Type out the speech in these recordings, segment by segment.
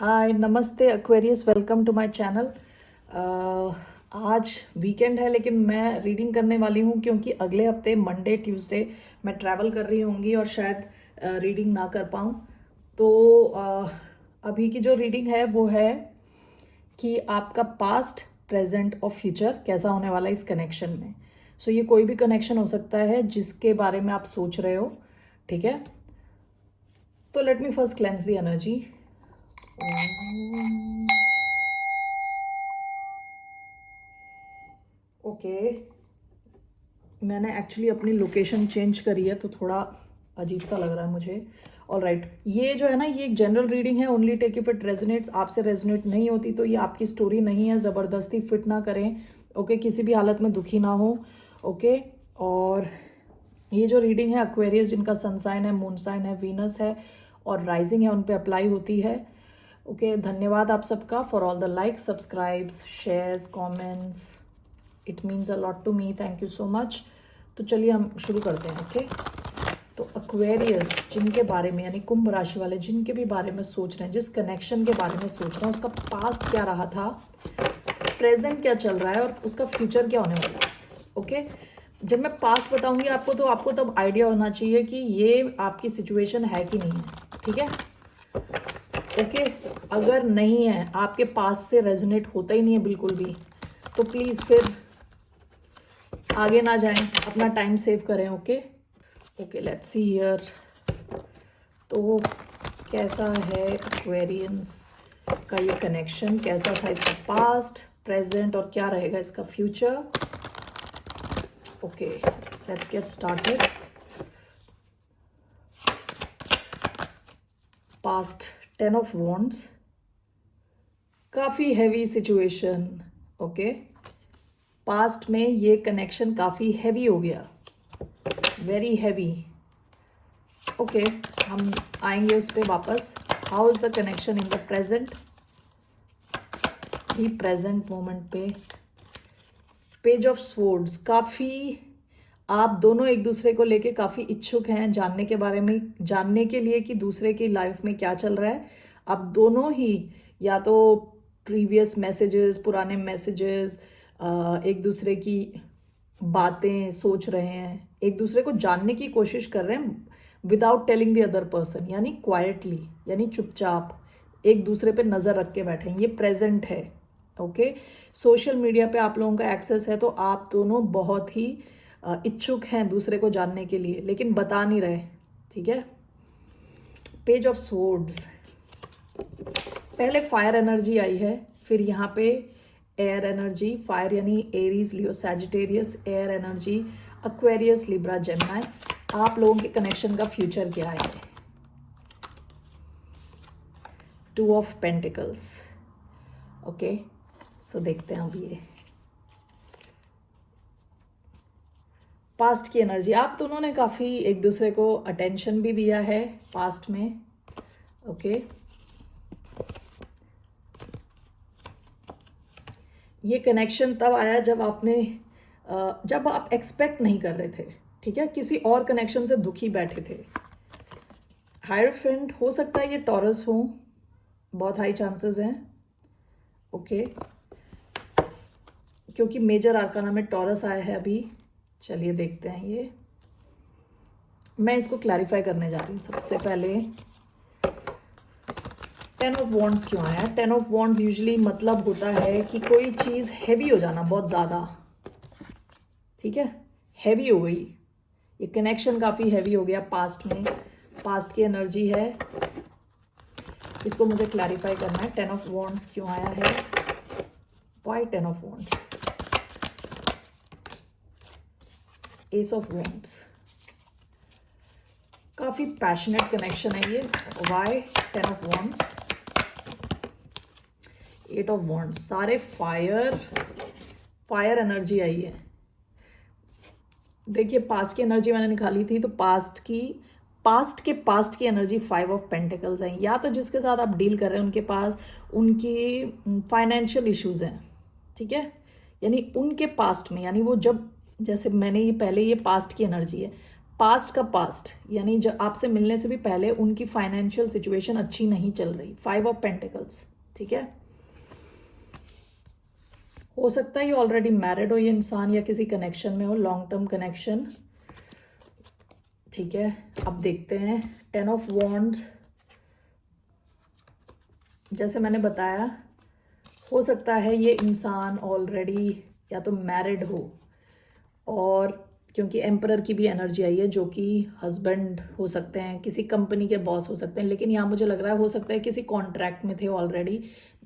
हाय नमस्ते Aquarius, welcome to my channel. आज weekend है लेकिन मैं रीडिंग करने वाली हूँ क्योंकि अगले हफ्ते मंडे ट्यूसडे मैं ट्रैवल कर रही होंगी और शायद रीडिंग ना कर पाऊँ। तो अभी की जो रीडिंग है वो है कि आपका पास्ट, प्रेजेंट और फ्यूचर कैसा होने वाला है इस कनेक्शन में। सो ये कोई भी कनेक्शन हो सकता है जिसके बारे में आप सोच रहे हो, ठीक है। तो let me first cleanse the energy. Okay, मैंने एक्चुअली अपनी लोकेशन चेंज करी है तो थोड़ा अजीब सा लग रहा है मुझे। ऑल राइट, ये जो है ना, ये एक जनरल रीडिंग है। Only take if it resonates. आपसे रेजोनेट नहीं होती तो ये आपकी स्टोरी नहीं है, ज़बरदस्ती फिट ना करें। ओके, किसी भी हालत में दुखी ना हो। ओके, और ये जो रीडिंग है एक्वेरियस जिनका सन साइन है, मून साइन है, वीनस है और राइजिंग है, उन पे अप्लाई होती है। ओके, धन्यवाद आप सबका for all the likes, subscribes, shares, comments. It means a lot to me, thank you so much. तो चलिए हम शुरू करते हैं। ओके, तो एक्वेरियस जिनके बारे में, यानी कुंभ राशि वाले जिनके भी बारे में सोच रहे हैं, जिस कनेक्शन के बारे में सोच रहे हैं, उसका पास्ट क्या रहा था, प्रेजेंट क्या चल रहा है और उसका फ्यूचर क्या होने वाला है। ओके, जब मैं पास्ट बताऊंगी आपको तो आपको तब आइडिया होना चाहिए कि ये आपकी सिचुएशन है कि नहीं है, ठीक है। ओके, अगर नहीं है, आपके पास से रेजोनेट होता ही नहीं है बिल्कुल भी, तो प्लीज़ फिर आगे ना जाएं, अपना टाइम सेव करें। Okay okay, let's see here. तो कैसा है एक्वेरियंस का ये कनेक्शन, कैसा था इसका पास्ट, प्रेजेंट और क्या रहेगा इसका future. Okay, let's get started. Past 10 of wands, काफ़ी हैवी सिचुएशन। ओके, पास्ट में ये कनेक्शन काफ़ी हैवी हो गया, वेरी हैवी। ओके, हम आएंगे उस पर वापस। How is the connection in the present, भी प्रेजेंट मोमेंट पे। पेज ऑफ स्वॉर्ड्स, काफ़ी आप दोनों एक दूसरे को लेके काफ़ी इच्छुक हैं जानने के बारे में, जानने के लिए कि दूसरे की लाइफ में क्या चल रहा है। आप दोनों ही या तो प्रीवियस मैसेजेस, पुराने मैसेजेस, एक दूसरे की बातें सोच रहे हैं, एक दूसरे को जानने की कोशिश कर रहे हैं without telling the other person, यानी क्वाइटली, यानी चुपचाप एक दूसरे पे नज़र रख के बैठे हैं। ये प्रेजेंट है। ओके, सोशल मीडिया पे आप लोगों का एक्सेस है तो आप दोनों बहुत ही इच्छुक हैं दूसरे को जानने के लिए, लेकिन बता नहीं रहे, ठीक है। पेज ऑफ स्वॉर्ड्स, पहले फायर एनर्जी आई है, फिर यहाँ पे एयर एनर्जी, फायर यानी Aries, Leo, Sagittarius, air energy, Aquarius, Libra, Gemini. आप लोगों के कनेक्शन का फ्यूचर क्या है। 2 ऑफ पेंटिकल्स। ओके, सो देखते हैं अब ये पास्ट की एनर्जी। आप दोनों ने काफ़ी एक दूसरे को अटेंशन भी दिया है पास्ट में। ओके, ये कनेक्शन तब आया जब जब आप एक्सपेक्ट नहीं कर रहे थे, ठीक है, किसी और कनेक्शन से दुखी बैठे थे। हायरफेंट हो सकता है ये टॉरस हो, बहुत हाई चांसेस हैं। ओके, क्योंकि मेजर आर्काना में टॉरस आया है अभी। चलिए देखते हैं ये, मैं इसको क्लैरिफाई करने जा रही हूँ। सबसे पहले 10 ऑफ वॉन्ड्स क्यों आया। 10 ऑफ वॉन्ड्स यूजुअली मतलब होता है कि कोई चीज़ हैवी हो जाना, बहुत ज़्यादा, ठीक है, हैवी हो गई। ये कनेक्शन काफ़ी हैवी हो गया पास्ट में, पास्ट की एनर्जी है, इसको मुझे क्लैरिफाई करना है। 10 ऑफ वॉन्ड्स क्यों आया है, why 10 of wands. S of wands, काफ़ी पैशनेट कनेक्शन है ये, why 10 of wands. 8 of wands, सारे फायर एनर्जी आई है। देखिए, पास्ट की एनर्जी मैंने निकाली थी तो पास्ट की एनर्जी 5 ऑफ पेंटिकल्स है। या तो जिसके साथ आप डील कर रहे हैं उनके पास उनकी फाइनेंशियल इश्यूज हैं, ठीक है, यानी उनके पास्ट में, यानी वो जब, जैसे मैंने ये पहले, ये पास्ट की एनर्जी है, पास्ट का पास्ट, यानी जब आपसे मिलने से भी पहले उनकी फाइनेंशियल सिचुएशन अच्छी नहीं चल रही। 5 ऑफ पेंटिकल्स, ठीक है। हो सकता है ये ऑलरेडी मैरिड हो ये इंसान, या किसी कनेक्शन में हो, लॉन्ग टर्म कनेक्शन, ठीक है। अब देखते हैं 10 ऑफ वॉन्ड्स। जैसे मैंने बताया, हो सकता है ये इंसान ऑलरेडी या तो मैरिड हो, और क्योंकि एम्परर की भी एनर्जी आई है, जो कि हस्बैंड हो सकते हैं, किसी कंपनी के बॉस हो सकते हैं, लेकिन यहाँ मुझे लग रहा है हो सकता है किसी कॉन्ट्रैक्ट में थे ऑलरेडी,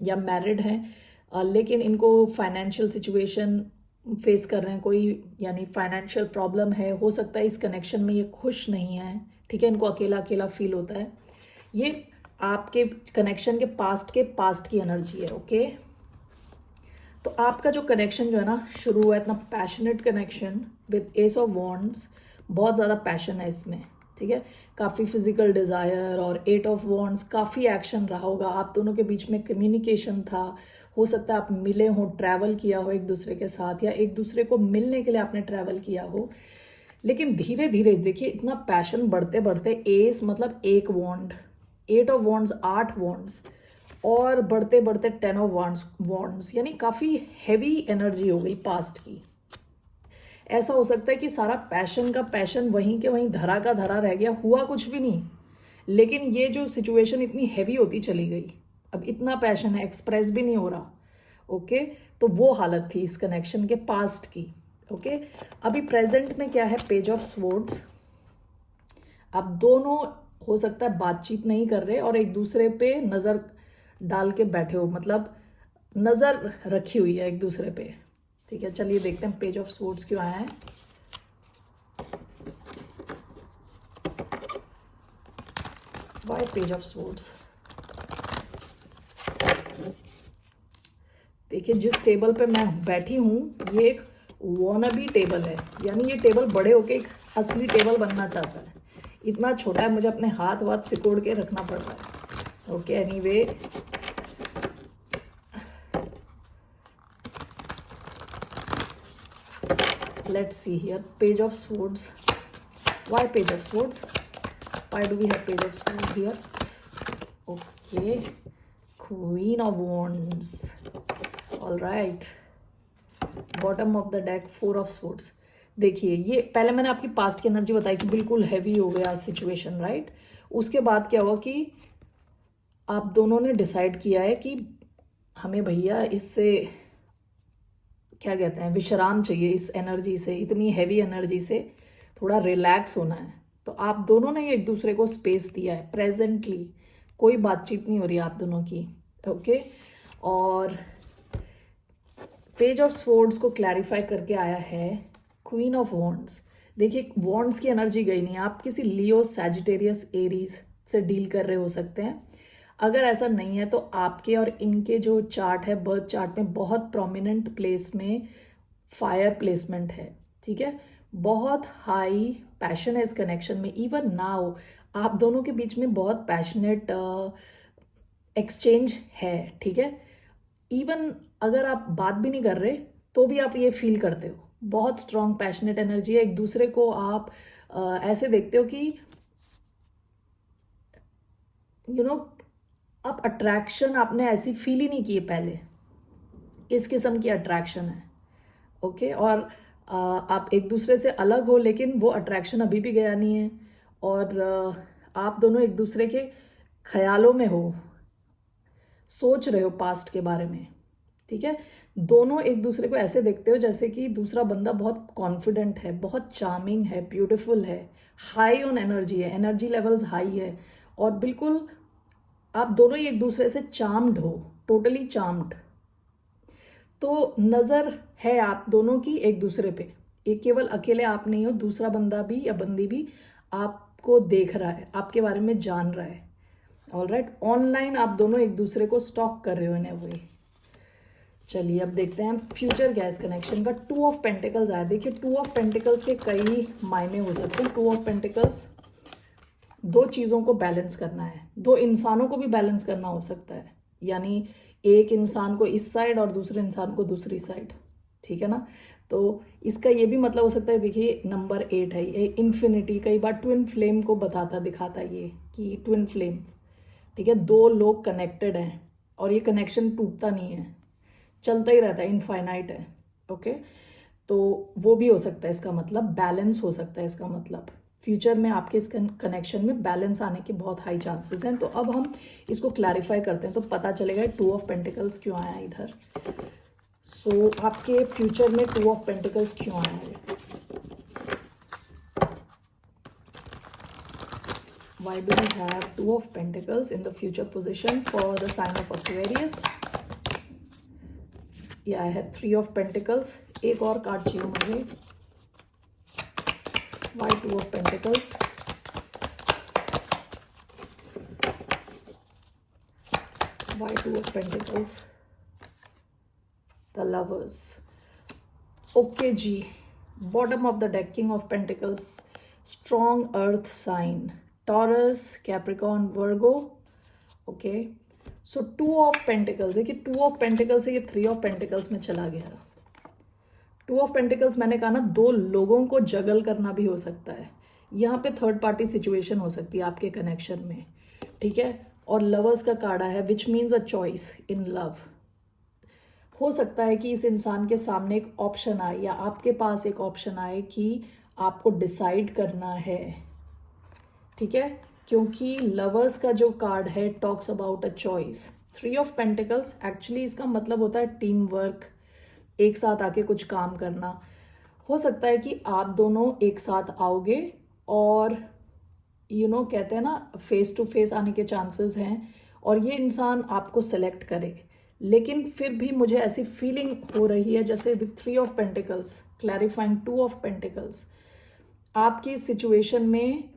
या मैरिड हैं, लेकिन इनको फाइनेंशियल सिचुएशन फेस कर रहे हैं कोई, यानी फाइनेंशियल प्रॉब्लम है। हो सकता है इस कनेक्शन में ये खुश नहीं है, ठीक है, इनको अकेला अकेला फील होता है। ये आपके कनेक्शन के पास्ट की एनर्जी है, ओके। तो आपका जो कनेक्शन जो है ना शुरू हुआ, इतना passionate connection with S of wands, बहुत ज़्यादा पैशन है इसमें, ठीक है, काफ़ी फिजिकल डिज़ायर, और 8 ऑफ वॉन्ड्स काफ़ी एक्शन रहा होगा, आप दोनों के बीच में कम्युनिकेशन था, हो सकता है आप मिले हो, ट्रैवल किया हो एक दूसरे के साथ, या एक दूसरे को मिलने के लिए आपने ट्रैवल किया हो। लेकिन धीरे धीरे देखिए इतना पैशन बढ़ते बढ़ते, एस मतलब 1 वॉन्ड, 8 ऑफ वॉन्ड्स 8 वॉन्ड्स, और बढ़ते बढ़ते 10 ऑफ वॉन्ड्स, यानी काफ़ी हैवी एनर्जी हो गई पास्ट की। ऐसा हो सकता है कि सारा पैशन का पैशन वहीं के वहीं धरा का धरा रह गया, हुआ कुछ भी नहीं, लेकिन ये जो सिचुएशन इतनी हैवी होती चली गई, अब इतना पैशन है एक्सप्रेस भी नहीं हो रहा, ओके। तो वो हालत थी इस कनेक्शन के पास्ट की, ओके। अभी प्रेजेंट में क्या है, पेज ऑफ स्वॉर्ड्स। आप दोनों हो सकता है बातचीत नहीं कर रहे और एक दूसरे पे नज़र डाल के बैठे हो, मतलब नज़र रखी हुई है एक दूसरे पे, ठीक है। चलिए देखते हैं पेज ऑफ स्वॉर्ड्स क्यों आया है। Why page of swords? देखिए जिस टेबल पे मैं बैठी हूँ ये एक वॉनबी टेबल है, यानी ये टेबल बड़े होके एक असली टेबल बनना चाहता है, इतना छोटा है, मुझे अपने हाथ सिकोड़ के रखना पड़ रहा है, okay. Anyway let's see here, page of swords. Why page of swords? Why do we have page of swords here? Okay, queen of wands. All right, bottom of the deck 4 of swords. देखिए ये पहले मैंने आपकी past की energy बताई कि बिल्कुल heavy हो गया सिचुएशन, राइट। उसके बाद क्या हुआ कि आप दोनों ने डिसाइड किया है कि हमें भैया इससे क्या कहते हैं, विश्राम चाहिए, इस एनर्जी से, इतनी हैवी एनर्जी से थोड़ा रिलैक्स होना है। तो आप दोनों ने एक दूसरे को स्पेस दिया है। प्रेजेंटली कोई बातचीत नहीं हो रही आप दोनों की, ओके। और पेज ऑफ स्वॉर्ड्स को क्लैरिफाई करके आया है क्वीन ऑफ वॉन्ड्स। देखिए वॉन्ड्स की एनर्जी गई नहीं, आप किसी लियो, सैजिटेरियस, एरीज से डील कर रहे हो सकते हैं। अगर ऐसा नहीं है तो आपके और इनके जो चार्ट है, बर्थ चार्ट में बहुत प्रोमिनेंट प्लेस में फायर प्लेसमेंट है, ठीक है। बहुत हाई पैशन है इस कनेक्शन में। इवन नाउ आप दोनों के बीच में बहुत पैशनेट एक्सचेंज है, ठीक है। इवन अगर आप बात भी नहीं कर रहे तो भी आप ये फील करते हो, बहुत स्ट्रॉन्ग पैशनेट एनर्जी है। एक दूसरे को आप ऐसे देखते हो कि आप अट्रैक्शन आपने ऐसी फील ही नहीं की पहले, इस किस्म की अट्रैक्शन है, ओके। और आप एक दूसरे से अलग हो लेकिन वो अट्रैक्शन अभी भी गया नहीं है, और आप दोनों एक दूसरे के ख्यालों में हो, सोच रहे हो पास्ट के बारे में, ठीक है। दोनों एक दूसरे को ऐसे देखते हो जैसे कि दूसरा बंदा बहुत कॉन्फिडेंट है, बहुत चार्मिंग है, ब्यूटीफुल है, हाई ऑन एनर्जी है, एनर्जी लेवल्स हाई है, और बिल्कुल आप दोनों ही एक दूसरे से चार्म्ड हो, टोटली चार्म्ड। तो नज़र है आप दोनों की एक दूसरे पे, एक केवल अकेले आप नहीं हो, दूसरा बंदा भी या बंदी भी आपको देख रहा है, आपके बारे में जान रहा है, ऑलराइट। ऑनलाइन आप दोनों एक दूसरे को स्टॉक कर रहे हो इन ए वे। चलिए अब देखते हैं फ्यूचर गैस कनेक्शन का। 2 ऑफ पेंटिकल्स आया। देखिए 2 ऑफ पेंटिकल्स के कई मायने हो सकते हैं। 2 ऑफ पेंटिकल्स दो चीज़ों को बैलेंस करना है, दो इंसानों को भी बैलेंस करना हो सकता है, यानी एक इंसान को इस साइड और दूसरे इंसान को दूसरी साइड, ठीक है ना। तो इसका ये भी मतलब हो सकता है, देखिए नंबर 8 है, ये इन्फिनिटी कई बार ट्विन फ्लेम को बताता दिखाता है ये कि ट्विन फ्लेम, ठीक है, दो लोग कनेक्टेड हैं और ये कनेक्शन टूटता नहीं है, चलता ही रहता है, इनफाइनाइट है। ओके, तो वो भी हो सकता है, इसका मतलब बैलेंस हो सकता है, इसका मतलब फ्यूचर में आपके इस कनेक्शन में बैलेंस आने के बहुत हाई चांसेस हैं। तो अब हम इसको क्लैरिफाई करते हैं तो पता चलेगा 2 ऑफ पेंटिकल्स क्यों आया इधर। सो आपके फ्यूचर में 2 ऑफ पेंटिकल्स क्यों आया है? Why do we have 2 of Pentacles in the future position for the sign of Aquarius? Yeah, I had 3 of Pentacles. एक और कार्ड चाहिए मुझे। Why 2 of Pentacles? Why 2 of Pentacles? The Lovers. Okay जी, bottom of the deck, King of Pentacles, strong earth sign, Taurus, Capricorn, Virgo. Okay, so 2 of pentacles, देखिए 2 of pentacles से ये 3 of pentacles में चला गया। 2 of pentacles मैंने कहा ना, दो लोगों को जगल करना भी हो सकता है, यहाँ पे थर्ड पार्टी सिचुएशन हो सकती है आपके कनेक्शन में, ठीक है। और लवर्स का कार्ड है which means a choice in love. हो सकता है कि इस इंसान के सामने एक ऑप्शन आए या आपके पास एक ऑप्शन आए कि आपको डिसाइड करना है, ठीक है, क्योंकि लवर्स का जो कार्ड है talks about a choice. 3 of pentacles actually इसका मतलब होता है टीम वर्क, एक साथ आके कुछ काम करना। हो सकता है कि आप दोनों एक साथ आओगे और कहते हैं ना फेस टू फेस आने के चांसेस हैं और ये इंसान आपको सेलेक्ट करे। लेकिन फिर भी मुझे ऐसी फीलिंग हो रही है जैसे 3 of pentacles clarifying 2 of pentacles, आपकी सिचुएशन में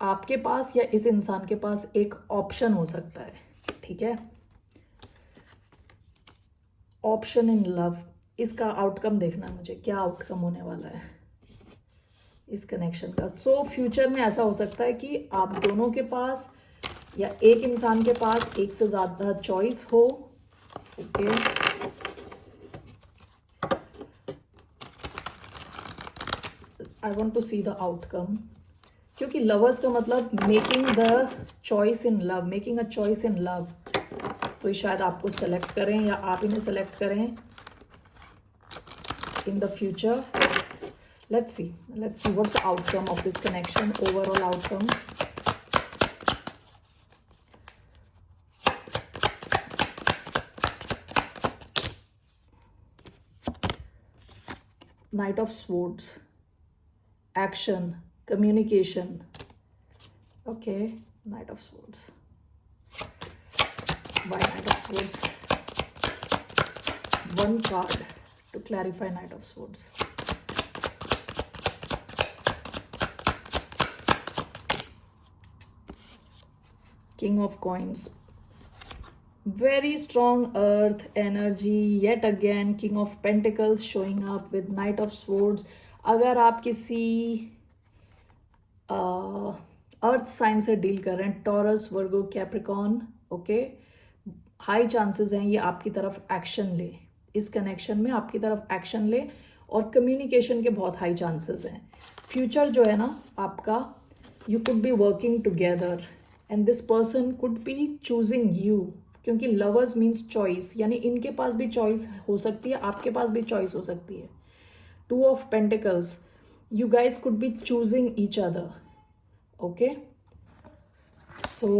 आपके पास या इस इंसान के पास एक ऑप्शन हो सकता है, ठीक है, ऑप्शन इन लव। इसका आउटकम देखना है मुझे, क्या आउटकम होने वाला है इस कनेक्शन का। सो फ्यूचर में ऐसा हो सकता है कि आप दोनों के पास या एक इंसान के पास एक से ज़्यादा चॉइस हो। Okay, I want to see the outcome, क्योंकि लवर्स का मतलब making the choice in love, making a choice in love. तो ये शायद आपको सेलेक्ट करें या आप इन्हें सेलेक्ट करें in the future. Let's see what's the outcome of this connection, overall outcome. Knight of Swords, action, communication. Okay, Knight of Swords. Why Knight of Swords? One card to clarify Knight of Swords. King of Coins. Very strong earth energy yet again. King of Pentacles showing up with Knight of Swords. अगर आप किसी अर्थ sign से deal कर रहे हैं, taurus, वर्गो, Capricorn, okay, high chances हैं ये आपकी तरफ एक्शन ले, इस कनेक्शन में आपकी तरफ एक्शन ले और कम्युनिकेशन के बहुत हाई चांसेस हैं। फ्यूचर जो है ना आपका, you could be working together and this person could be choosing you, क्योंकि लवर्स मीन्स चॉइस, यानी इनके पास भी चॉइस हो सकती है, आपके पास भी चॉइस हो सकती है। 2 of pentacles, you guys could be choosing each other, okay, so